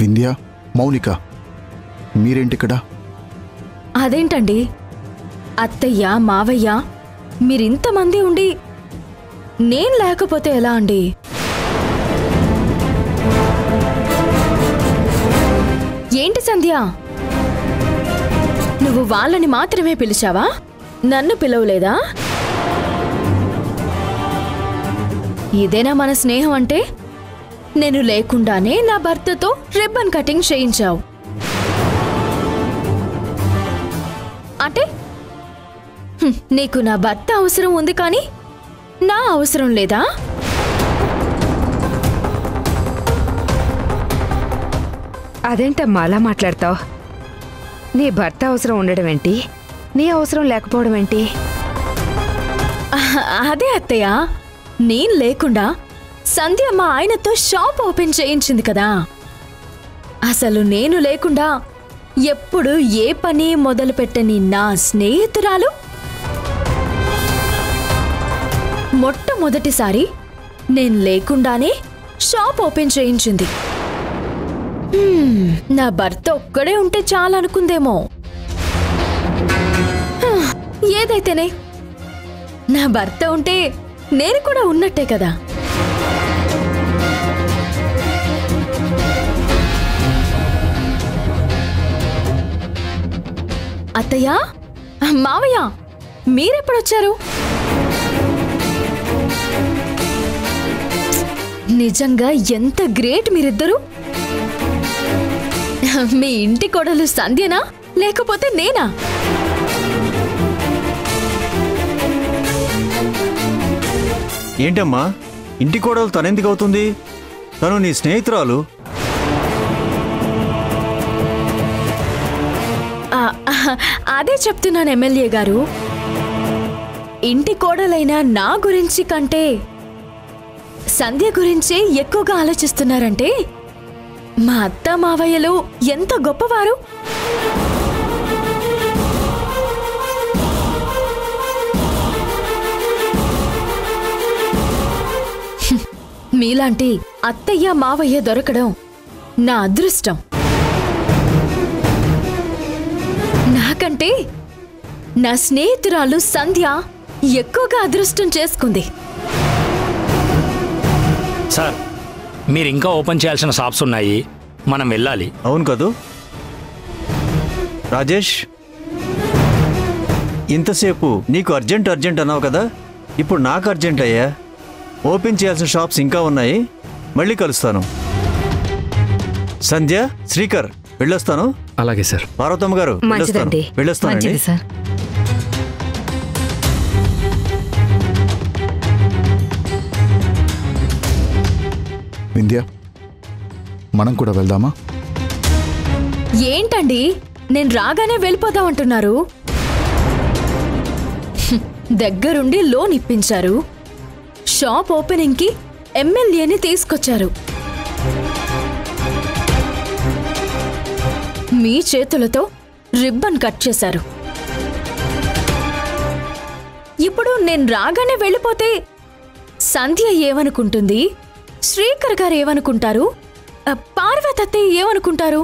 వింధ్య, మౌనిక, మీరేంటిక్కడ? అదేంటండి అత్తయ్య మావయ్య మీరింతమంది ఉండి నేను లేకపోతే ఎలా అండి? ఏంటి సంధ్య, నువ్వు వాళ్ళని మాత్రమే పిలిచావా? నన్ను పిలవలేదా? ఇదేనా మన స్నేహం అంటే? నేను లేకుండానే నా భర్తతో రిబ్బన్ కటింగ్ చేయించావు అంటే నీకు నా భర్త అవసరం ఉంది కానీ నా అవసరం లేదా? అదేంటమ్మా అలా మాట్లాడతావు? నీ భర్త అవసరం ఉండడం ఏంటి, నీ అవసరం లేకపోవడం ఏంటి? అదే అత్తయ్య, నేను లేకుండా సంధ్య మా ఆయనతో షాప్ ఓపెన్ చేయించింది కదా. అసలు నేను లేకుండా ఎప్పుడు ఏ పని మొదలుపెట్టని నా స్నేహితురాలు మొట్టమొదటిసారి నేను లేకుండానే షాప్ ఓపెన్ చేయించింది. నా భర్త ఒక్కడే ఉంటే చాలనుకుందేమో. ఏదైతేనే నా భర్త ఉంటే నేను కూడా ఉన్నట్టే కదా. అత్తయ్య, మావయ్య, మీరెప్పుడొచ్చారు? నిజంగా ఎంత గ్రేట్ మీరిద్దరు. మీ ఇంటి కోడలు సంధ్యనా లేకపోతే నేనా? ఏంటమ్మా, ఇంటి కోడలు తనెందుకు అవుతుంది? తను నీ స్నేహితురాలు. అదే చెప్తున్నాను ఎమ్మెల్యే గారు. ఇంటి కోడలైన నా గురించి కంటే సంధ్య గురించే ఎక్కువగా ఆలోచిస్తున్నారంటే మా అత్త మావయ్యలు ఎంత గొప్పవారు. మీలాంటి అత్తయ్య మావయ్య దొరకడం నా అదృష్టం. నాకంటే నా స్నేహితురాలు సంధ్య ఎక్కువగా అదృష్టం చేసుకుంది. సార్, మీరు ఇంకా ఓపెన్ చేయాల్సిన షాప్స్ ఉన్నాయి, మనం వెళ్ళాలి. అవును కదూ రాజేష్, ఇంతసేపు నీకు అర్జెంట్ అన్నావు కదా, ఇప్పుడు నాకు అర్జెంట్ అయ్యా. ఓపెన్ చేయాల్సిన షాప్స్ ఇంకా ఉన్నాయి, మళ్ళీ కలుస్తాను. సంధ్య, శ్రీకర్, వెళ్ళొస్తాను. అలాగే సార్. పార్వతమ్మ గారు, వెళ్ళొస్తానండి. వింధ్య, మనం కూడా వెళ్దామా? ఏంటండి, నేను రాగానే వెళ్ళిపోదామంటున్నారు? దగ్గరుండి లోన్ ఇప్పించారు, షాప్ ఓపెనింగ్ కి ఎమ్మెల్యేని తీసుకొచ్చారు, మీ చేతులతో రిబ్బన్ కట్ చేశారు. ఇప్పుడు నేను రాగానే వెళ్ళిపోతే సంధ్య ఏమనుకుంటుంది, శ్రీకర్ గారు ఏమనుకుంటారు, పార్వతత్తే ఏమనుకుంటారు?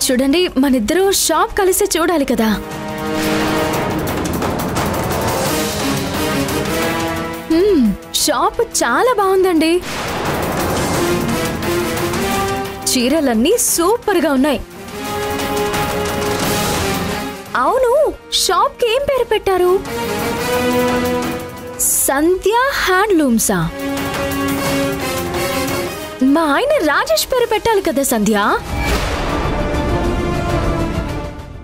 చూడండి, మనిద్దరూ షాప్ కలిసి చూడాలి కదా. షాప్ చాలా బాగుందండి. చీరలన్నీ సూపర్గా ఉన్నాయి. అవును, షాప్కి ఏం పేరు పెట్టారు? సంధ్య హ్యాండ్లూమ్సా? మా ఆయన రాజేష్ పేరు పెట్టాలి కదా సంధ్య,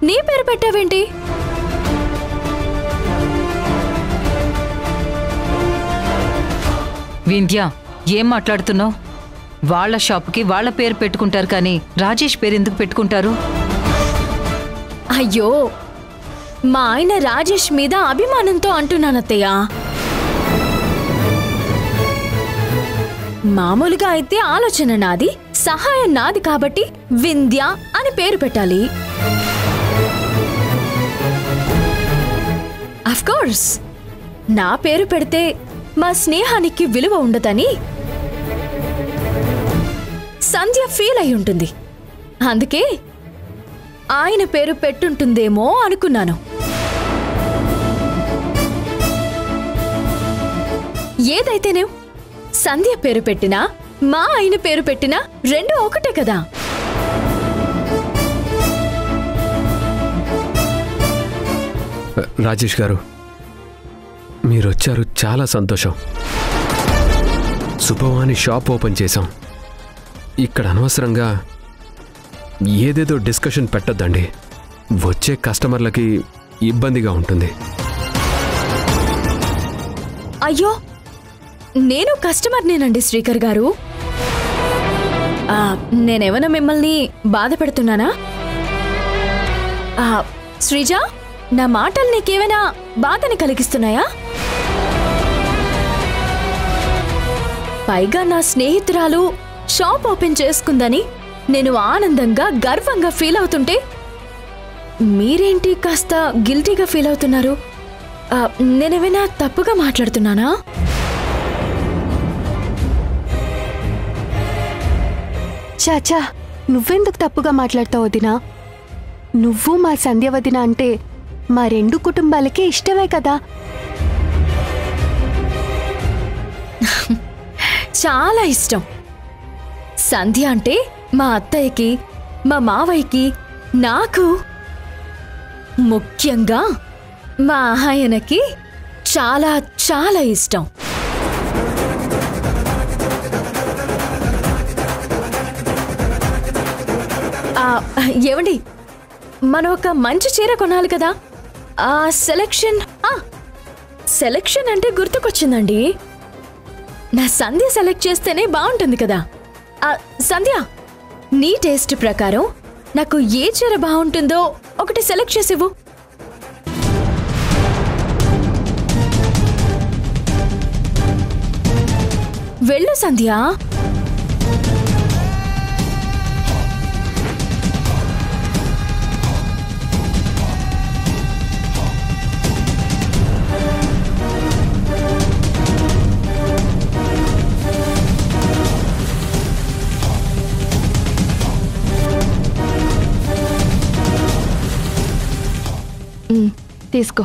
నీ పేరు పెట్టావేంటి? వింధ్య, ఏం మాట్లాడుతున్నావు? వాళ్ళ షాప్కి వాళ్ళ పేరు పెట్టుకుంటారు కానీ రాజేష్ పేరు ఎందుకు పెట్టుకుంటారు? అయ్యో, మా ఆయన రాజేష్ మీద అభిమానంతో అంటున్నానత్తయ్య. మామూలుగా అయితే ఆలోచన నాది, సహాయం నాది కాబట్టి వింధ్య అని పేరు పెట్టాలి. అఫ్ కోర్స్, నా పేరు పెడితే మా స్నేహానికి విలువ ఉండదని సంధ్య ఫీల్ అయి ఉంటుంది. అందుకే ఆయన పేరు పెట్టుంటుందేమో అనుకున్నాను. ఏదైతేనే సంధ్య పేరు పెట్టినా మా ఆయన పేరు పెట్టినా రెండు ఒకటే కదా. రాజేష్ గారు, మీరొచ్చారు, చాలా సంతోషం. శుభవాణి షాప్ ఓపెన్ చేశాం. ఇక్కడ అనవసరంగా ఏదేదో డిస్కషన్ పెట్టొద్దండి. వచ్చే కస్టమర్లకి ఇబ్బందిగా ఉంటుంది. అయ్యో, నేను కస్టమర్నేనండి శ్రీకర్ గారు. నేనేమైనా మిమ్మల్ని బాధ పెడుతున్నానా? శ్రీజ, నా మాటలు నీకేమైనా బాధని కలిగిస్తున్నాయా? పైగా నా స్నేహితురాలు షాప్ ఓపెన్ చేసుకుందని నేను ఆనందంగా గర్వంగా ఫీల్ అవుతుంటే మీరేంటి కాస్త గిల్టీగా ఫీల్ అవుతున్నారు? నేనేమైనా తప్పుగా మాట్లాడుతున్నానా? చాచా, నువ్వెందుకు తప్పుగా మాట్లాడతావు వదినా? నువ్వు మా సంధ్య వదిన అంటే మా రెండు కుటుంబాలకి ఇష్టమే కదా. చాలా ఇష్టం. సంధ్య అంటే మా అత్తయ్యకి, మా మావయ్యకి, నాకు, ముఖ్యంగా మా ఆయనకి చాలా చాలా ఇష్టం. ఏమండి, మనం ఒక మంచి చీర కొనాలి కదా. ఆ సెలెక్షన్ అంటే గుర్తుకొచ్చిందండి. నా సంధ్య సెలెక్ట్ చేస్తేనే బాగుంటుంది కదా. సంధ్య, నీ టేస్ట్ ప్రకారం నాకు ఏ చీర బాగుంటుందో ఒకటి సెలెక్ట్ చేసివ్వు. వెళ్ళు సంధ్య. తీసుకో.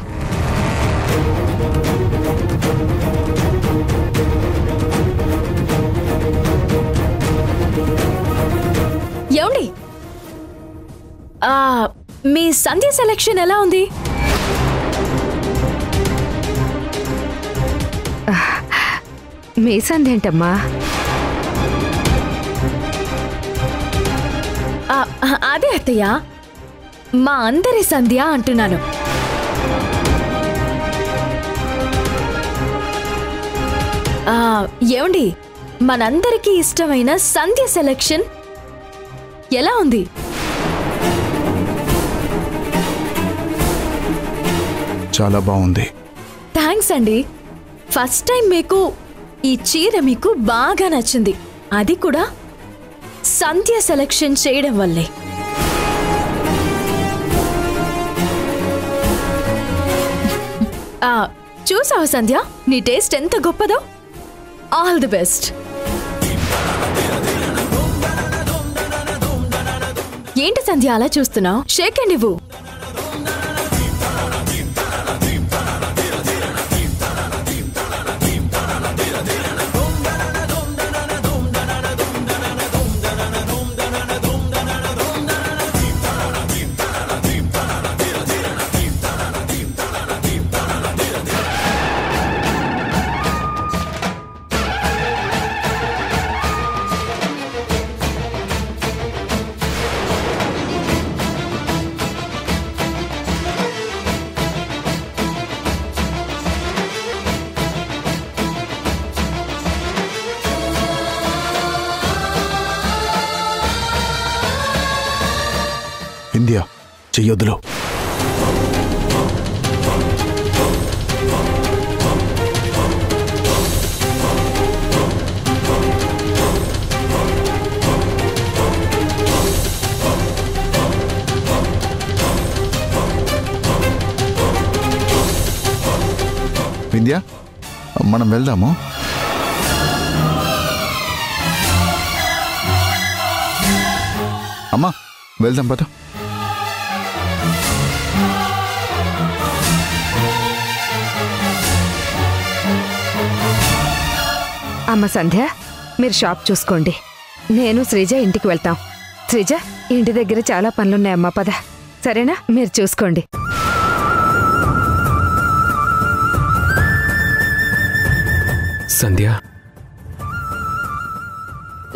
ఏమండి, మీ సంధ్య సెలెక్షన్ ఎలా ఉంది? మీ సంధ్య ఏంటమ్మా? అదే అత్తయ్య, మా అందరి సంధ్య అంటున్నాను. ఏమండి, మనందరికీ ఇష్టమైన సంధ్య సెలెక్షన్ ఎలా ఉంది? చాలా బాగుంది. థ్యాంక్స్ అండి. ఫస్ట్ టైం మీకు ఈ చీర మీకు బాగా నచ్చింది, అది కూడా సంధ్య సెలెక్షన్ చేయడం వల్లే. చూసావా సంధ్య, నీ టేస్ట్ ఎంత గొప్పదో. All the best. ఏంటి సంధ్య అలా చూస్తున్నావు? షేక్ అండ్ ఇవ్వు. ఇండియా, చెయ్యొద్దులో. వింధ్యా, మనం వెళ్దాము. అమ్మా వెళ్దాం పద. అమ్మ సంధ్య, మీరు షాప్ చూసుకోండి. నేను శ్రీజ ఇంటికి వెళ్తాం. శ్రీజ, ఇంటి దగ్గర చాలా పనులున్నాయమ్మా, పద. సరేనా? మీరు చూసుకోండి. సంధ్య,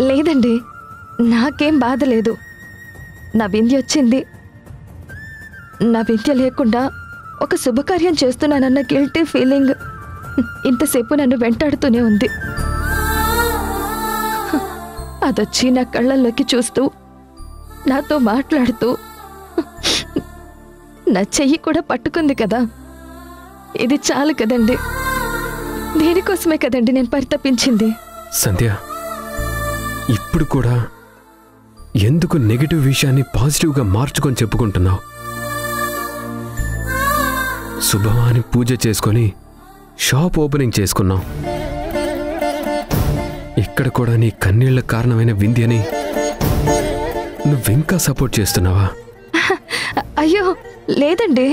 లేదండి, నాకేం బాధ లేదు. నా వింధ్య వచ్చింది. నా వింధ్య లేకుండా ఒక శుభకార్యం చేస్తున్నానన్న గిల్టీ ఫీలింగ్ ఇంతసేపు నన్ను వెంటాడుతూనే ఉంది. అదొచ్చి నా కళ్ళల్లోకి చూస్తూ, నాతో మాట్లాడుతూ, నా చెయ్యి కూడా పట్టుకుంది కదా. ఇది చాలు కదండి. దీనికోసమే కదండి నేను పరితపించింది. సంధ్య, ఇప్పుడు కూడా ఎందుకు నెగిటివ్ విషయాన్ని పాజిటివ్గా మార్చుకొని చెప్పుకుంటున్నావు? శుభమాని పూజ చేసుకొని షాప్ ఓపెనింగ్ చేసుకున్నాం. ఇక్కడ కూడా నీ కన్నీళ్ల కారణమైన వింధ్యని నువ్వింకా సపోర్ట్ చేస్తున్నావా? అయ్యో లేదండి,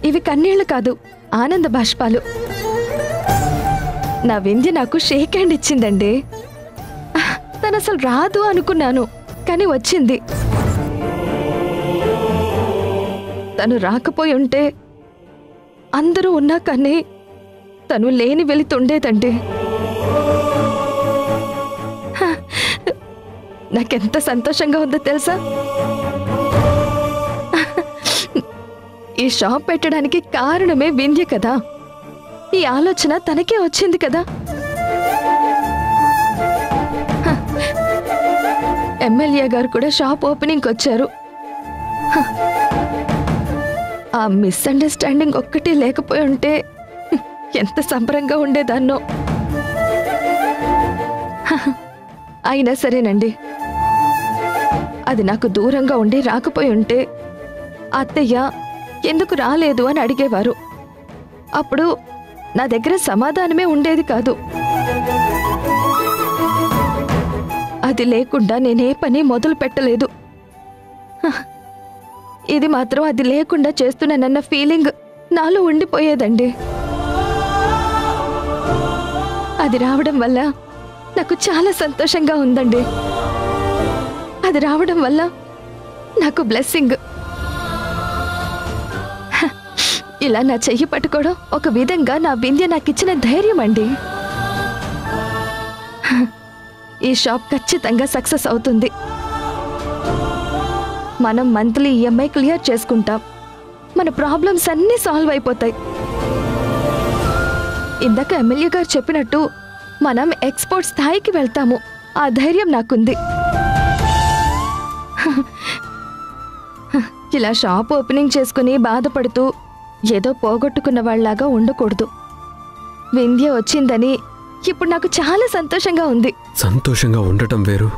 ఇవి కన్నీళ్లు కాదు, ఆనంద బాష్పాలు. నా వింధ్య నాకు షేక్ హ్యాండ్ ఇచ్చిందండి. తను అసలు రాదు అనుకున్నాను, కానీ వచ్చింది. తను రాకపోయి ఉంటే అందరూ ఉన్నా కానీ తను లేని వెళుతుండేదండి. నాకెంత సంతోషంగా ఉందో తెలుసా? ఈ షాప్ పెట్టడానికి కారణమే వింధ్య కదా. ఈ ఆలోచన తనకే వచ్చింది కదా. ఎమ్మెల్యే గారు కూడా షాప్ ఓపెనింగ్కి వచ్చారు. ఆ మిస్అండర్స్టాండింగ్ ఒక్కటి లేకపోయి ఉంటే ఎంత సంబరంగా ఉండేదాన్నో. అయినా సరేనండి, అది నాకు దూరంగా ఉండి రాకపోయి ఉంటే అత్తయ్య ఎందుకు రాలేదు అని అడిగేవారు. అప్పుడు నా దగ్గర సమాధానమే ఉండేది కాదు. అది లేకుండా నేనే పని మొదలు పెట్టలేదు. ఇది మాత్రం అది లేకుండా చేస్తున్నానన్న ఫీలింగ్ నాలో ఉండిపోయేదండి. అది రావడం వల్ల నాకు చాలా సంతోషంగా ఉందండి. అది రావడం వల్ల నాకు బ్లెస్సింగ్. ఇలా నా చెయ్యి పట్టుకోవడం ఒక విధంగా నా వింధ్య నాకు ఇచ్చిన ధైర్యం అండి. ఈ షాప్ ఖచ్చితంగా సక్సెస్ అవుతుంది. మనం మంత్లీ ఈఎంఐ క్లియర్ చేసుకుంటాం. మన ప్రాబ్లమ్స్ అన్నీ సాల్వ్ అయిపోతాయి. ఇందాక ఎమ్మెల్యే గారు చెప్పినట్టు మనం ఎక్స్పోర్ట్ స్థాయికి వెళ్తాము. ఆ ధైర్యం నాకుంది. ఇలా షాప్ ఓపెనింగ్ చేసుకుని బాధపడుతూ ఏదో పోగొట్టుకున్న వాళ్ళలాగా ఉండకూడదు. వింధ్య వచ్చిందని ఇప్పుడు నాకు చాలా సంతోషంగా ఉంది. సంతోషంగా ఉండటం వేరు,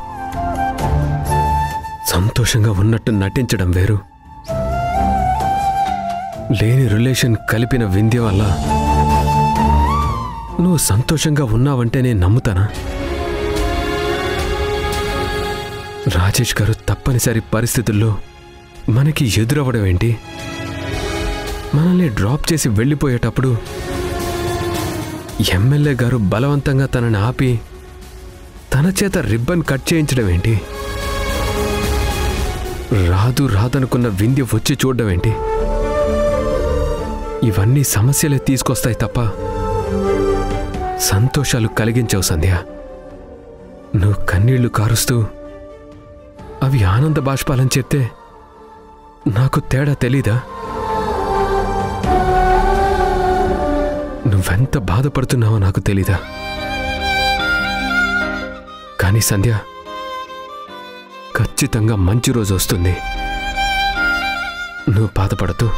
సంతోషంగా ఉన్నట్టు నటించడం వేరు. లేని రిలేషన్ కలిపిన వింధ్య వల్ల నువ్వు సంతోషంగా ఉన్నావంటే నేను నమ్ముతానా? రాజేష్ గారు తప్పనిసరి పరిస్థితుల్లో మనకి ఎదురవ్వడం ఏంటి? మనల్ని డ్రాప్ చేసి వెళ్ళిపోయేటప్పుడు ఎమ్మెల్యే గారు బలవంతంగా తనని ఆపి తన చేత రిబ్బన్ కట్ చేయించడం ఏంటి? రాదనుకున్న వింధ్య వచ్చి చూడడం ఏంటి? ఇవన్నీ సమస్యలే తీసుకొస్తాయి తప్ప సంతోషాలు కలిగించవు సంధ్య. నువ్వు కన్నీళ్లు కారుస్తూ అవి ఆనంద బాష్పాలని చెప్తే నాకు తేడా తెలీదా? నువ్వెంత బాధపడుతున్నావో నాకు తెలీదా? కానీ సంధ్య, ఖచ్చితంగా మంచి రోజు వస్తుంది. నువ్వు బాధపడద్దు.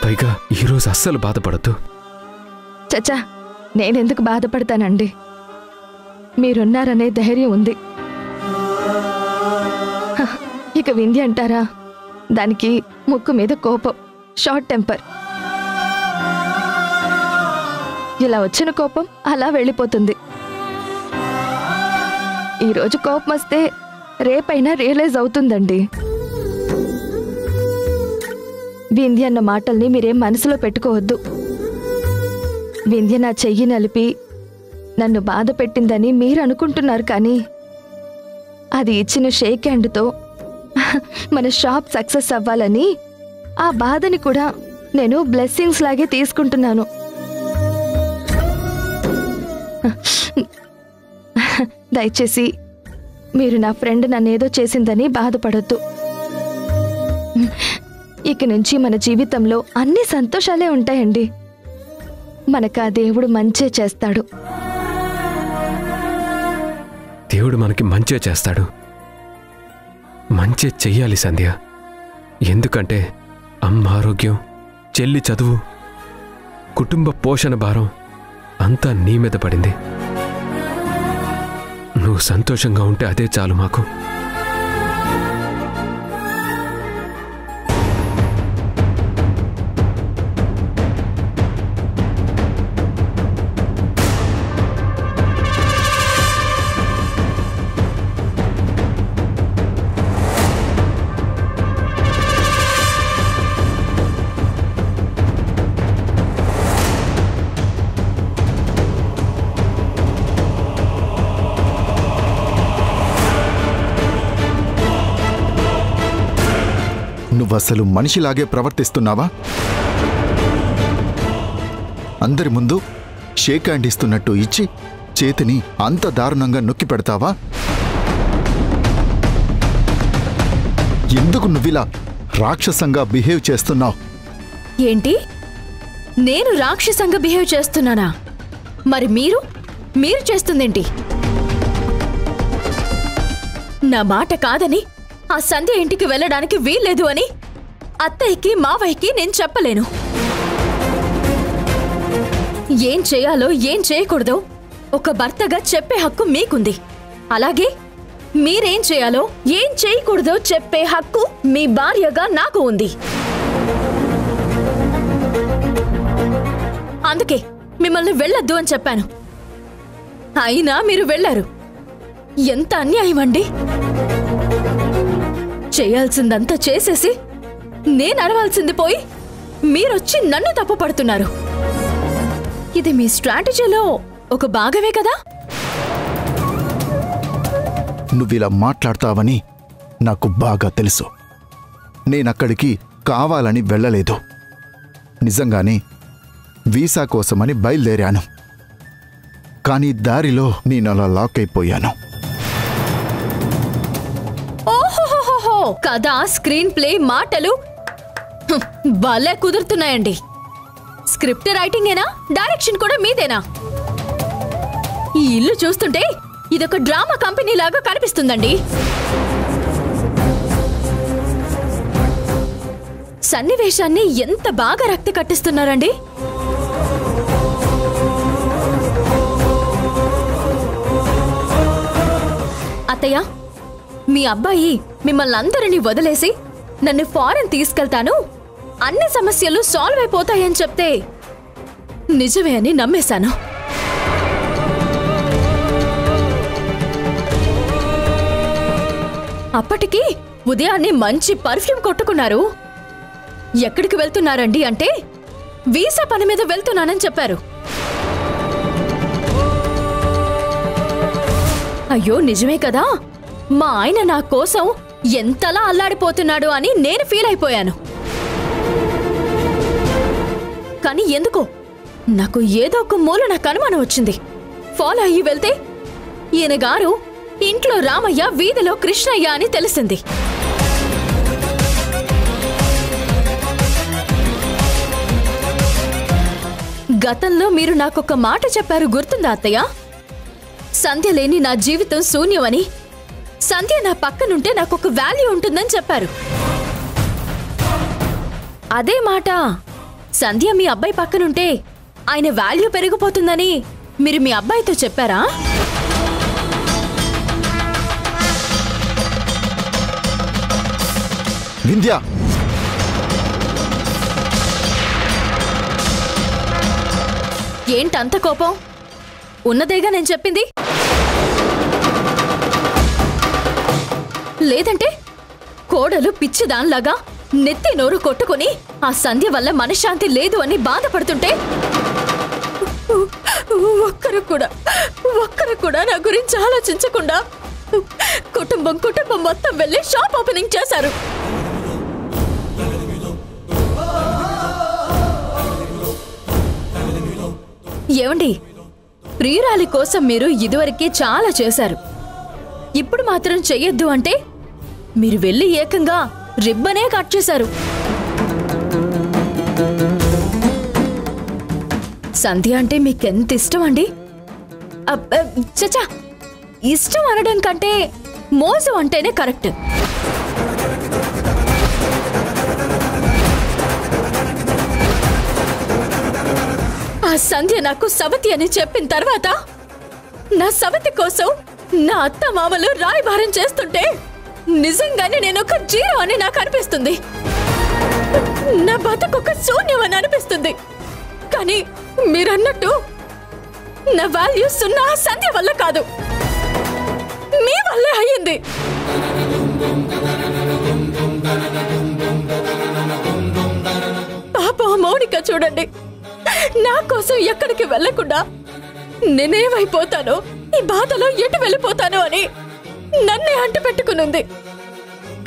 పైగా ఈరోజు అస్సలు బాధపడద్దు. చచ్చా, నేనెందుకు బాధపడతానండి? మీరున్నారనే ధైర్యం ఉంది. ఇక వింధ్య అంటారా, దానికి ముక్కు మీద కోపం, షార్ట్ టెంపర్. ఇలా వచ్చిన కోపం అలా వెళ్ళిపోతుంది. ఈరోజు కోపం వస్తే రేపైనా రియలైజ్ అవుతుందండి. వింధ్య అన్న మాటల్ని మీరేం మనసులో పెట్టుకోవద్దు. వింధ్య నా చెయ్యి నలిపి నన్ను బాధ పెట్టిందని మీరు అనుకుంటున్నారు, కానీ అది ఇచ్చిన షేక్ హ్యాండ్తో మన షాప్ సక్సెస్ అవ్వాలని ఆ బాధని కూడా నేను బ్లెస్సింగ్స్ లాగే తీసుకుంటున్నాను. దయచేసి మీరు నా ఫ్రెండ్ నన్నేదో చేసిందని బాధపడొద్దు. ఇక నుంచి మన జీవితంలో అన్ని సంతోషాలే ఉంటాయండి. మనకు ఆ దేవుడు మంచే చేస్తాడు. దేవుడు మనకి మంచే చేస్తాడు. మంచే చెయ్యాలి సంధ్య. ఎందుకంటే అమ్మ ఆరోగ్యం, చెల్లి చదువు, కుటుంబ పోషణ భారం అంతా నీ మీద పడింది. నువ్వు సంతోషంగా ఉంటే అదే చాలు మాకు. నువ్వసలు మనిషిలాగే ప్రవర్తిస్తున్నావా? అందరి ముందు షేక్ హ్యాండ్ ఇస్తున్నట్టు ఇచ్చి చేతిని అంత దారుణంగా నొక్కి పెడతావా? ఎందుకు నువ్విలా రాక్షసంగా బిహేవ్ చేస్తున్నావు? ఏంటి, నేను రాక్షసంగా బిహేవ్ చేస్తున్నానా? మరి మీరు చేస్తుందేంటి? నా మాట కాదని, ఆ సంధ్య ఇంటికి వెళ్ళడానికి వీల్లేదు అని అత్తయ్యకి మావయ్యకి నేను చెప్పలేను. ఏం చేయాలో ఏం చేయకూడదో ఒక భర్తగా చెప్పే హక్కు మీకుంది. అలాగే మీరేం చేయాలో ఏం చేయకూడదో చెప్పే హక్కు మీ భార్యగా నాకు ఉంది. అందుకే మిమ్మల్ని వెళ్ళొద్దు అని చెప్పాను. అయినా మీరు వెళ్ళారు. ఎంత అన్యాయం అండి! చేయాల్సిందంతా చేసేసి నేను అరవాల్సింది పోయి మీరొచ్చి నన్ను తప్పు పడుతున్నారు. ఇది మీ స్ట్రాటజీలో ఒక భాగమే కదా? నువ్విలా మాట్లాడతావని నాకు బాగా తెలుసు. నేనక్కడికి కావాలని వెళ్ళలేదు. నిజంగానే వీసా కోసమని బయలుదేరాను. కానీ దారిలో నేనలా లాక్ అయిపోయాను. కథ, స్క్రీన్ ప్లే, మాటలు భలే కుదురుతున్నాయండి. స్క్రిప్ట్ రైటింగేనా? డైరెక్షన్ కూడా మీదేనా? ఈ ఇల్లు చూస్తుంటే ఇదొక డ్రామా కంపెనీ లాగా కనిపిస్తుందండి. సన్నివేశాన్ని ఎంత బాగా రక్తి కట్టిస్తున్నారండి. అత్తయ్య, మీ అబ్బాయి మిమ్మల్ని అందరినీ వదిలేసి నన్ను ఫారెన్ తీసుకెళ్తాను, అన్ని సమస్యలు సాల్వ్ అయిపోతాయని చెప్తే నిజమే అని నమ్మేశాను. అప్పటికి ఉదయాన్నే మంచి పర్ఫ్యూమ్ కొట్టుకున్నారు. ఎక్కడికి వెళ్తున్నారండి అంటే వీసా పని మీద వెళ్తున్నానని చెప్పారు. అయ్యో నిజమే కదా, మా ఆయన నా కోసం ఎంతలా అల్లాడిపోతున్నాడు అని నేను ఫీల్ అయిపోయాను. కానీ ఎందుకో నాకు ఏదో ఒక మూల నాకు అనుమానం వచ్చింది. ఫాలో అయ్యి వెళ్తే ఈయన గారు ఇంట్లో రామయ్య, వీధిలో కృష్ణయ్య అని తెలిసింది. గతంలో మీరు నాకొక మాట చెప్పారు, గుర్తుందా అత్తయ్య? సంధ్య లేని నా జీవితం శూన్యమని, సంధ్య నా పక్కనుంటే నాకొక వాల్యూ ఉంటుందని చెప్పారు. అదే మాట సంధ్య మీ అబ్బాయి పక్కనుంటే ఆయన వాల్యూ పెరిగిపోతుందని మీరు మీ అబ్బాయితో చెప్పారా? వింధ్య, ఏంటంత కోపం? ఉన్నదేగా నేను చెప్పింది. లేదంటే కోడలు పిచ్చిదాన్లాగా నెత్తి నోరు కొట్టుకుని ఆ సంధ్య వల్ల మనశ్శాంతి లేదు అని బాధపడుతుంటే ఒక్కరు కూడా నా గురించి ఆలోచించకుండా కుటుంబం మొత్తం వెళ్ళి షాప్ ఓపెనింగ్ చేశారు. ఏమండి, ప్రియురాలి కోసం మీరు ఇదివరకే చాలా చేశారు. ఇప్పుడు మాత్రం చెయ్యొద్దు అంటే మీరు వెళ్ళి ఏకంగా రిబ్బనే కట్ చేశారు. సంధ్య అంటే మీకెంత ఇష్టం అండి? చచ్చా, ఇష్టం అనడం కంటే మోసం అంటేనే కరెక్ట్. ఆ సంధ్య నాకు సవతి అని చెప్పిన తర్వాత నా సవతి కోసం నా అత్త మామలు రాయబారం చేస్తుంటే నిజంగానే నేను ఒక జీరో అని నాకు అనిపిస్తుంది. నా బతుకొక శూన్యం అని అనిపిస్తుంది. కానీ మీరన్నట్టు నా వాల్యూస్ ఉన్న ఆ సంధ్య వల్ల కాదు, మీ వల్లే అయ్యింది. పాప మౌనిక చూడండి, నా కోసం ఎక్కడికి వెళ్లకుండా నేనేమైపోతానో, ఈ బాధలో ఎటు వెళ్ళిపోతానో అని నన్నే అంటు పెట్టుకునుంది.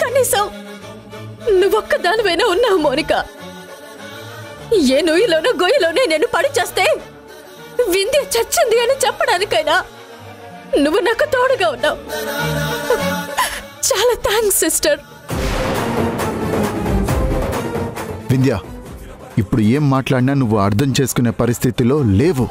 కనీసం నువ్వొక్కదానివైనా ఉన్నావు మౌనిక. ఏ నుయ్యిలోనో గొయ్యిలోనే నేను పడి చేస్తే వింధ్య చచ్చింది అని చెప్పడానికైనా నువ్వు నాకు తోడుగా ఉన్నావు. చాలా థ్యాంక్స్ సిస్టర్. వింధ్య, ఇప్పుడు ఏం మాట్లాడినా నువ్వు అర్థం చేసుకునే పరిస్థితిలో లేవు.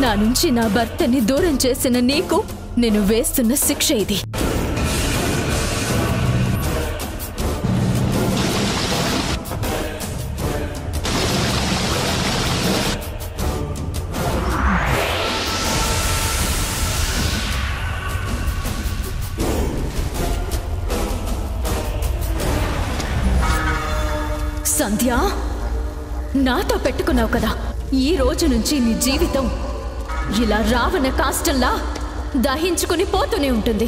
నా నుంచి నా భర్తని దూరం చేసిన నీకు నేను వేస్తున్న శిక్ష ఇది. సంధ్య, నాతో పెట్టుకున్నావు కదా, ఈ రోజు నుంచి నీ జీవితం ఇలా రావణ కాష్టంలా దహించుకుని పోతూనే ఉంటుంది.